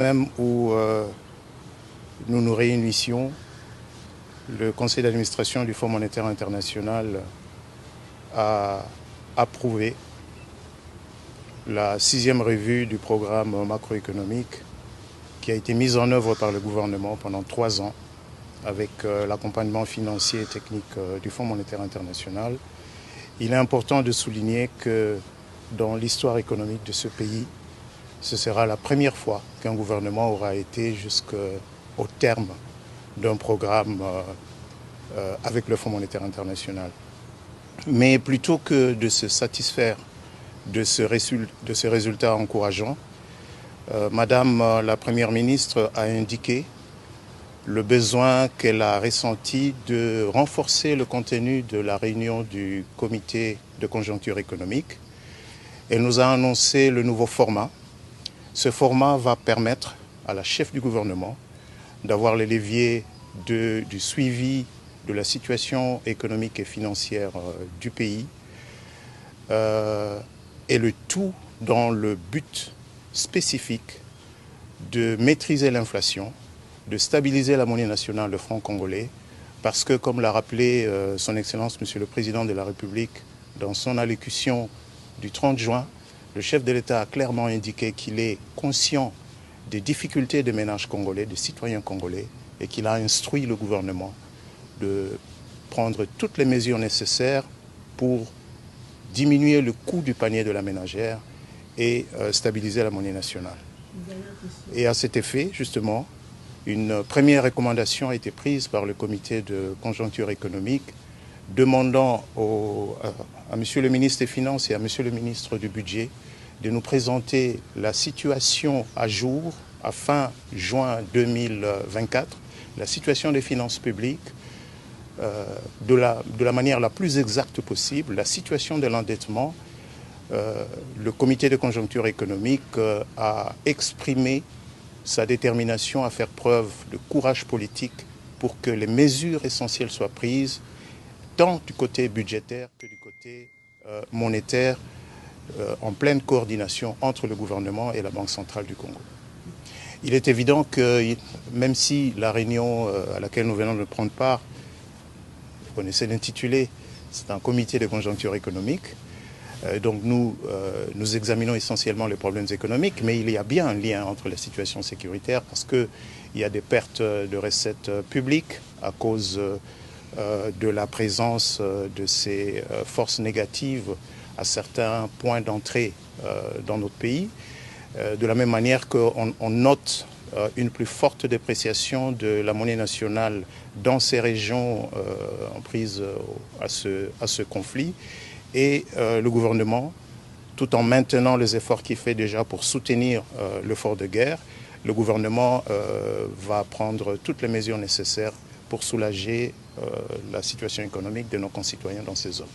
Même où nous nous réunissions, le conseil d'administration du Fonds monétaire international a approuvé la 6e revue du programme macroéconomique qui a été mise en œuvre par le gouvernement pendant 3 ans avec l'accompagnement financier et technique du Fonds monétaire international. Il est important de souligner que dans l'histoire économique de ce pays, ce sera la première fois qu'un gouvernement aura été jusqu'au terme d'un programme avec le Fonds monétaire international. Mais plutôt que de se satisfaire de ce résultat encourageant, Madame la Première ministre a indiqué le besoin qu'elle a ressenti de renforcer le contenu de la réunion du comité de conjoncture économique. Elle nous a annoncé le nouveau format. Ce format va permettre à la chef du gouvernement d'avoir les leviers du suivi de la situation économique et financière du pays et le tout dans le but spécifique de maîtriser l'inflation, de stabiliser la monnaie nationale, le franc congolais, parce que, comme l'a rappelé son Excellence, Monsieur le Président de la République, dans son allocution du 30 juin, le chef de l'État a clairement indiqué qu'il est conscient des difficultés des ménages congolais, des citoyens congolais, et qu'il a instruit le gouvernement de prendre toutes les mesures nécessaires pour diminuer le coût du panier de la ménagère et stabiliser la monnaie nationale. Et à cet effet, justement, une première recommandation a été prise par le comité de conjoncture économique demandant à Monsieur le ministre des Finances et à Monsieur le ministre du Budget de nous présenter la situation à jour à fin juin 2024, la situation des finances publiques de la manière la plus exacte possible, la situation de l'endettement. Le comité de conjoncture économique a exprimé sa détermination à faire preuve de courage politique pour que les mesures essentielles soient prises, tant du côté budgétaire que du côté monétaire, en pleine coordination entre le gouvernement et la Banque centrale du Congo. Il est évident que même si la réunion à laquelle nous venons de prendre part, vous connaissez l'intitulé, c'est un comité de conjoncture économique, donc nous examinons essentiellement les problèmes économiques, mais il y a bien un lien entre la situation sécuritaire parce qu'il y a des pertes de recettes publiques à cause de la présence de ces forces négatives à certains points d'entrée dans notre pays. De la même manière qu'on note une plus forte dépréciation de la monnaie nationale dans ces régions en prise à ce conflit. Et le gouvernement, tout en maintenant les efforts qu'il fait déjà pour soutenir l'effort de guerre, le gouvernement va prendre toutes les mesures nécessaires pour soulager la situation économique de nos concitoyens dans ces zones.